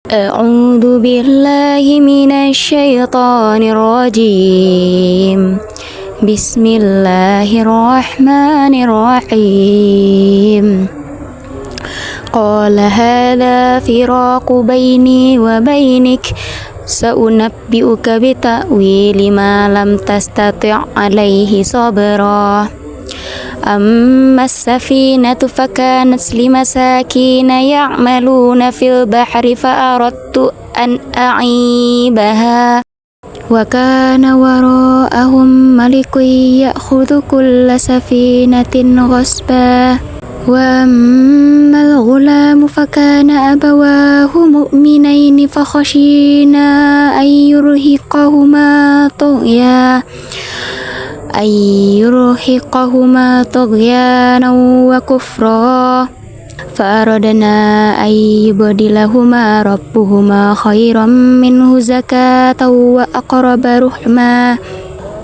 أعوذ بالله من الشيطان الرجيم بسم الله الرحمن الرحيم قال هذا فراق بيني وبينك سأنبئك بتأويل ما لم تستطع عليه صبرا أما السفينة فكانت لمساكين يعملون في البحر فأردت أن أعيبها وكان وراءهم ملك يأخذ كل سفينة غصبا وأما الغلام فكان أبواه مؤمنين فخشينا أن يرهقهما طغيانا وكفرا فأردنا أن يبدلهما ربهما خيرا منه زكاة وأقرب رحما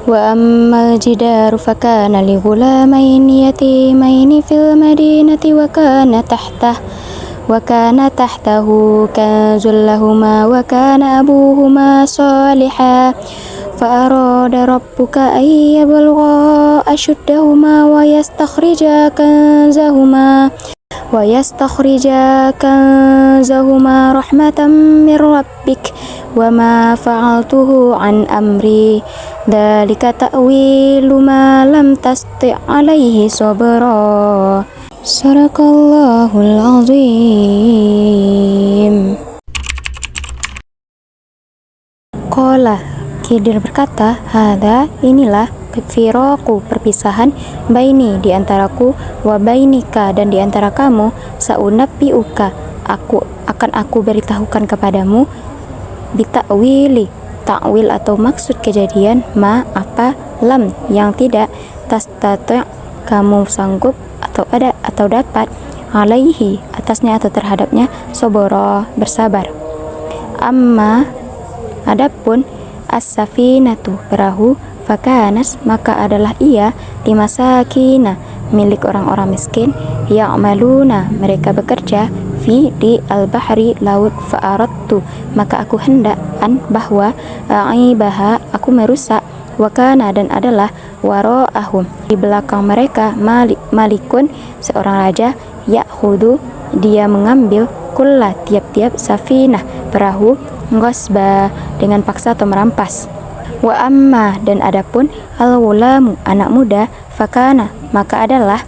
وأما الجدار فكان لغلامين يتيمين في المدينة وكان تحته كنز لهما وكان أبوهما صالحا فأراد ربك أن يبلغا أشدهما ويستخرجا كنزهما رحمة من ربك وما فعلته عن أمري ذلك تأويل ما لم تستطع عليه صبرا صدق الله العظيم. Qala, Khidir berkata, hada, inilah firaku, perpisahan, baini, di antaraku, wa bainika, dan di antara kamu, saunabbiuka, aku beritahukan kepadamu, bita'wili, ta'wil atau maksud kejadian, ma, apa, lam, yang tidak, tastati', kamu sanggup, atau dapat, alaihi, atasnya atau terhadapnya, soboro, bersabar. Amma, adapun, as-safinatu, perahu, fakanas, maka adalah ia limasakina, milik orang-orang miskin, ya'maluna, mereka bekerja, di al-bahri, laut, fa'aradtu, maka aku hendak bahwa aibaha, aku merusak, wakana, dan adalah waro'ahum, di belakang mereka, malikun, seorang raja, ya'khudu, dia mengambil, kulla, tiap-tiap, safinah, perahu, ghasba, dengan paksa atau merampas. Wa amma, dan adapun al-ghulamu, anak muda, fakana, maka adalah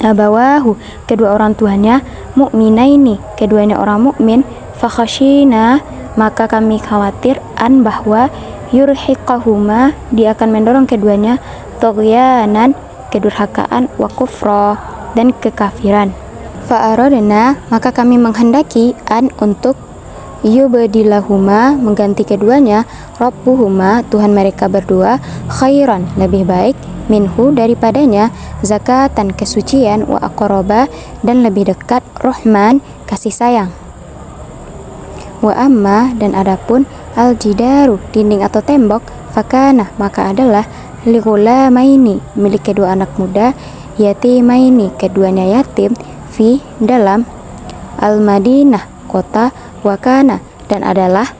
abawahu, kedua orang tuanya, mu'minaini, keduanya orang mukmin, fakhashina, maka kami khawatir bahwa yurhiqahuma, dia akan mendorong keduanya, tughyanan, kedurhakaan, wa kufra, dan kekafiran. Fa'aradna, maka kami menghendaki untuk yubdilahuma, mengganti keduanya, rabbuhuma, Tuhan mereka berdua, khairan, lebih baik, minhu, daripadanya, zakatan, kesucian, wa aqraba, dan lebih dekat, rahman, kasih sayang. Wa amma, dan adapun al-jidaru, dinding atau tembok, fakana, maka adalah lighulamaini, milik kedua anak muda, yatimaini, keduanya yatim, fi, dalam, al-madinah, kota, wakana, dan adalah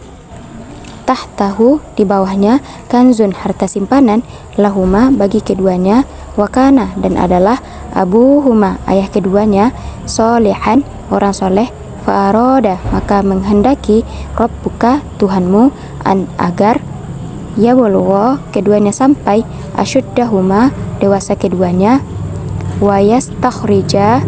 tahtahu, di bawahnya, kanzun, harta simpanan, lahuma, bagi keduanya, wakana, dan adalah abuhuma, ayah keduanya, solihan, orang soleh, fa'aroda, maka menghendaki, rabbuka, Tuhanmu, agar yabulugha, keduanya sampai, ashuddahuma, dewasa keduanya, wayastakhrija,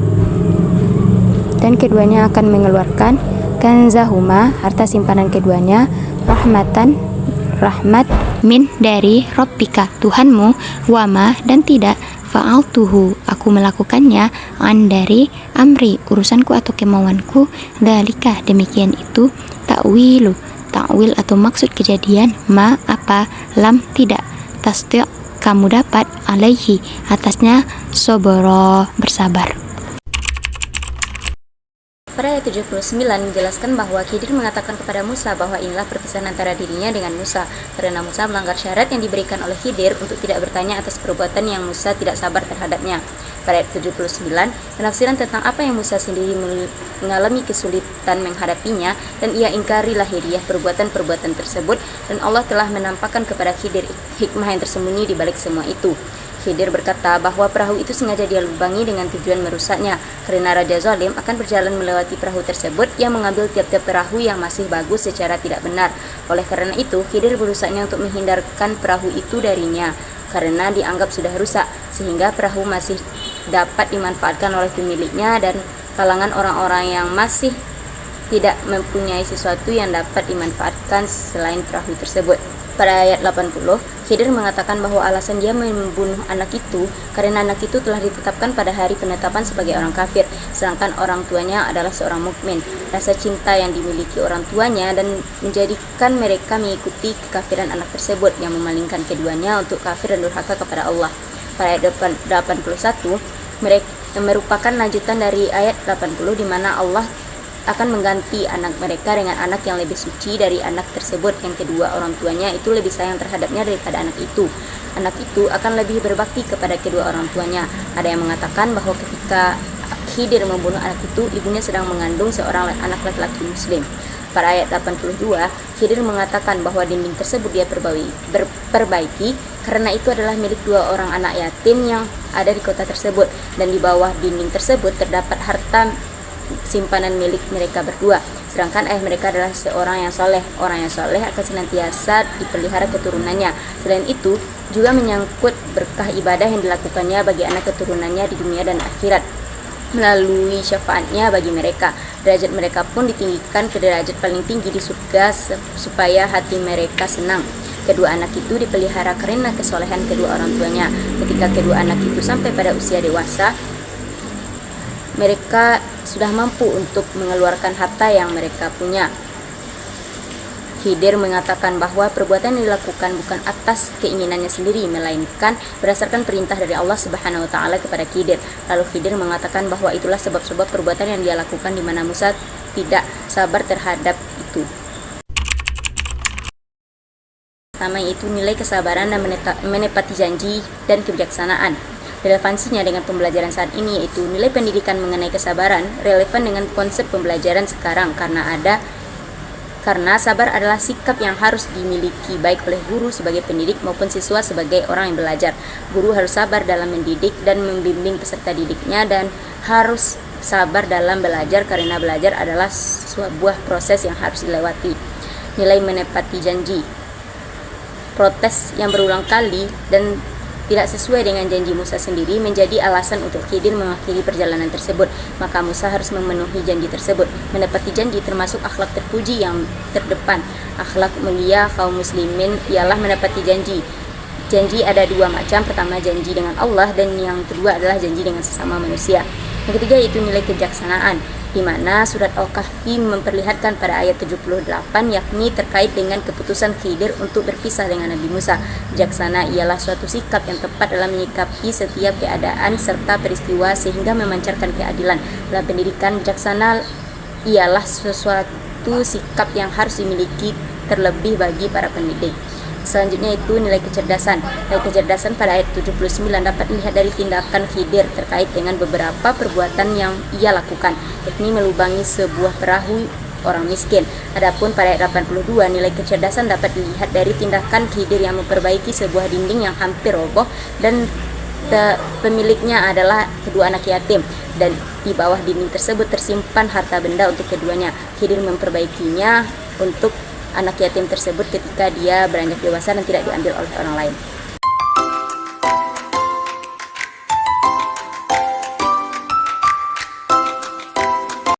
dan keduanya akan mengeluarkan, kanzahuma, harta simpanan keduanya, rahmat, min, dari, rabbika, Tuhanmu, wama, dan tidak, fa'altuhu, aku melakukannya, dari, amri, urusanku atau kemauanku, dalika, demikian itu, ta'wil atau maksud kejadian, ma, apa, lam, tidak, tasdi', kamu dapat, alaihi, atasnya, soboro, bersabar. Pada ayat 79 menjelaskan bahwa Khidir mengatakan kepada Musa bahwa inilah perpisahan antara dirinya dengan Musa, karena Musa melanggar syarat yang diberikan oleh Khidir untuk tidak bertanya atas perbuatan yang Musa tidak sabar terhadapnya. Pada ayat 79, penafsiran tentang apa yang Musa sendiri mengalami kesulitan menghadapinya dan ia ingkari lahiriah perbuatan-perbuatan tersebut, dan Allah telah menampakkan kepada Khidir hikmah yang tersembunyi di balik semua itu. Khidir berkata bahwa perahu itu sengaja dia lubangi dengan tujuan merusaknya, karena Raja Zalim akan berjalan melewati perahu tersebut yang mengambil tiap-tiap perahu yang masih bagus secara tidak benar. Oleh karena itu, Khidir berusaknya untuk menghindarkan perahu itu darinya, karena dianggap sudah rusak, sehingga perahu masih dapat dimanfaatkan oleh pemiliknya dan kalangan orang-orang yang masih tidak mempunyai sesuatu yang dapat dimanfaatkan selain perahu tersebut. Pada ayat 80, Khidir mengatakan bahwa alasan dia membunuh anak itu karena anak itu telah ditetapkan pada hari penetapan sebagai orang kafir, sedangkan orang tuanya adalah seorang mukmin. Rasa cinta yang dimiliki orang tuanya dan menjadikan mereka mengikuti kekafiran anak tersebut yang memalingkan keduanya untuk kafir dan durhaka kepada Allah. Pada ayat 81, mereka merupakan lanjutan dari ayat 80 di mana Allah akan mengganti anak mereka dengan anak yang lebih suci dari anak tersebut, yang kedua orang tuanya itu lebih sayang terhadapnya daripada anak itu. Anak itu akan lebih berbakti kepada kedua orang tuanya. Ada yang mengatakan bahwa ketika Khidir membunuh anak itu, ibunya sedang mengandung seorang anak laki-laki muslim. Pada ayat 82, Khidir mengatakan bahwa dinding tersebut dia perbaiki karena itu adalah milik dua orang anak yatim yang ada di kota tersebut, dan di bawah dinding tersebut terdapat harta simpanan milik mereka berdua, sedangkan ayah mereka adalah seorang yang soleh. Orang yang soleh akan senantiasa dipelihara keturunannya. Selain itu, juga menyangkut berkah ibadah yang dilakukannya bagi anak keturunannya di dunia dan akhirat melalui syafaatnya bagi mereka. Derajat mereka pun ditinggikan ke derajat paling tinggi di surga supaya hati mereka senang. Kedua anak itu dipelihara karena kesolehan kedua orang tuanya. Ketika kedua anak itu sampai pada usia dewasa, mereka sudah mampu untuk mengeluarkan harta yang mereka punya. Khidir mengatakan bahwa perbuatan yang dilakukan bukan atas keinginannya sendiri, melainkan berdasarkan perintah dari Allah Subhanahu wa taala kepada Khidir. Lalu Khidir mengatakan bahwa itulah sebab-sebab perbuatan yang dia lakukan di mana Musa tidak sabar terhadap itu. Pertama yaitu nilai kesabaran dan menepati janji dan kebijaksanaan. Relevansinya dengan pembelajaran saat ini yaitu nilai pendidikan mengenai kesabaran relevan dengan konsep pembelajaran sekarang karena sabar adalah sikap yang harus dimiliki baik oleh guru sebagai pendidik maupun siswa sebagai orang yang belajar. Guru harus sabar dalam mendidik dan membimbing peserta didiknya, dan harus sabar dalam belajar karena belajar adalah sebuah proses yang harus dilewati. Nilai menepati janji. Protes yang berulang kali dan tidak sesuai dengan janji Musa sendiri menjadi alasan untuk Khidir mengakhiri perjalanan tersebut. Maka Musa harus memenuhi janji tersebut. Menepati janji termasuk akhlak terpuji yang terdepan. Akhlak mulia kaum muslimin ialah menepati janji. Janji ada dua macam. Pertama janji dengan Allah, dan yang kedua adalah janji dengan sesama manusia. Yang ketiga yaitu nilai kejaksanaan, di mana surat Al-Kahfi memperlihatkan pada ayat 78, yakni terkait dengan keputusan Khidir untuk berpisah dengan Nabi Musa. Bijaksana ialah suatu sikap yang tepat dalam menyikapi setiap keadaan serta peristiwa sehingga memancarkan keadilan. Dalam pendidikan, bijaksana ialah sesuatu sikap yang harus dimiliki terlebih bagi para pendidik. Selanjutnya itu nilai kecerdasan. Nilai kecerdasan pada ayat 79 dapat dilihat dari tindakan Khidir terkait dengan beberapa perbuatan yang ia lakukan, yakni melubangi sebuah perahu orang miskin. Adapun pada ayat 82, nilai kecerdasan dapat dilihat dari tindakan Khidir yang memperbaiki sebuah dinding yang hampir roboh dan pemiliknya adalah kedua anak yatim, dan di bawah dinding tersebut tersimpan harta benda untuk keduanya. Khidir memperbaikinya untuk anak yatim tersebut ketika dia beranjak dewasa dan tidak diambil oleh orang lain.